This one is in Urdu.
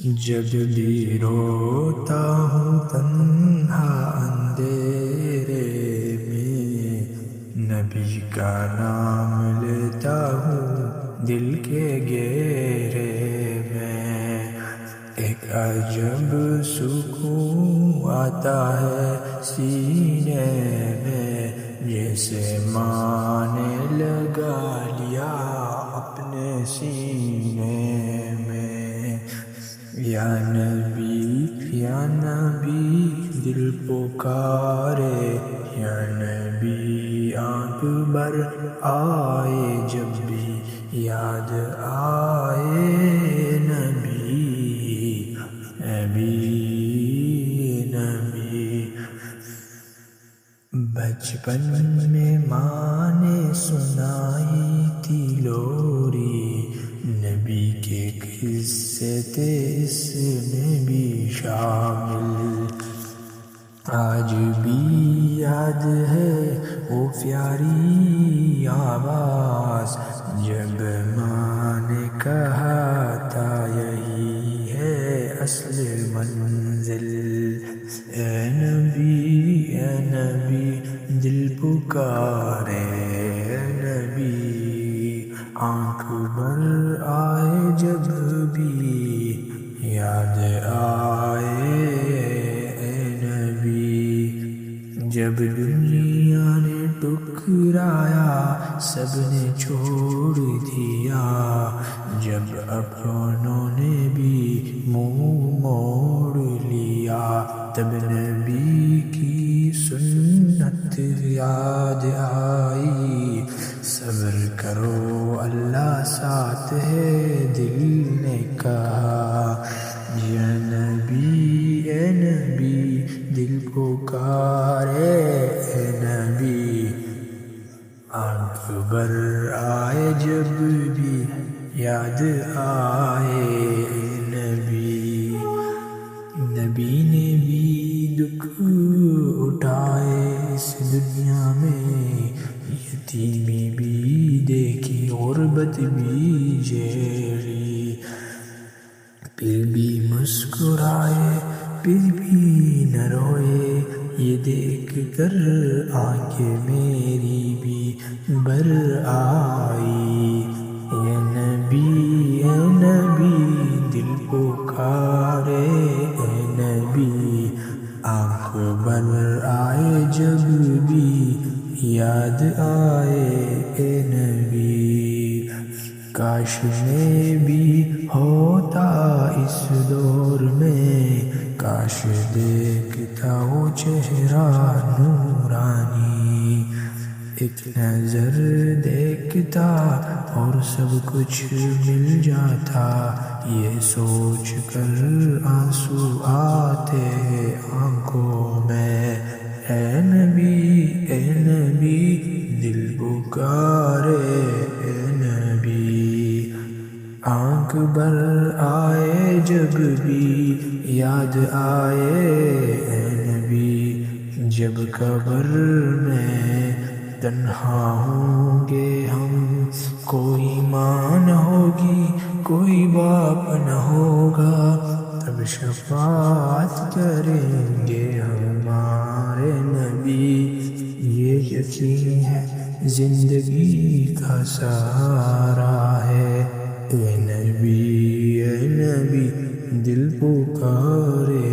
جب بھی روتا ہوں تنہا اندھیرے میں، نبی کا نام لیتا ہوں دل کے گہرے میں۔ ایک عجب سکون آتا ہے سینے میں، جیسے ماں نے لگا لیا اپنے سینے میں۔ یا نبی دل پکارے، یا نبی آنکھ بھر آئے جب بھی یاد آئے نبی، نبی نبی۔ بچپن میں ماں نے سنائی تھی لوری، نبی کے قصے تھے اس میں بھی شامل۔ آج بھی یاد ہے وہ پیاری آواز، جب ماں نے کہا تھا یہی ہے اصل منزل۔ اے نبی دل پکارے، اے نبی آنکھ بھر آئے جب بھی یاد آئے اے نبی۔ جب دنیا نے ٹکرایا سب نے چھوڑ دیا، جب اپنوں نے بھی منہ موڑ لیا، تب نبی کی سنت یاد آئی۔ صبر کرو اللہ ساتھ ہے دل نے کہا، یا نبی اے نبی دل پکارے اے نبی، آنکھ بھر آئے جب بھی یاد آئے اے نبی۔ نبی نے بھی دکھ اٹھائے اس دنیا میں، یتیمی بھی دیکھی غربت بھی جھیلی، پھر بھی مسکرائے پھر بھی نہ روئے، یہ دیکھ کر آنکھیں میری بھی بھر آئی۔ اے نبی دل پکارے اے نبی، آنکھ بھر آئے جب بھی یاد آئے اے نبی۔ کاش میں بھی ہوتا اس دور میں، کاش دیکھتا وہ چہرہ نورانی، ایک نظر دیکھتا اور سب کچھ مل جاتا، یہ سوچ کر آنسو آتے آنکھوں میں۔ اے نبی دل پکارے اے نبی، آنکھ بھر آئے جب بھی یاد آئے اے نبی۔ جب قبر میں تنہا ہوں گے ہم، کوئی ماں نہ ہوگی کوئی باپ نہ ہوگا، تب شفاعت کریں گے ہمارے نبی، یہ یقین ہے زندگی کا سہارا ہے۔ اے نبی دل پکارے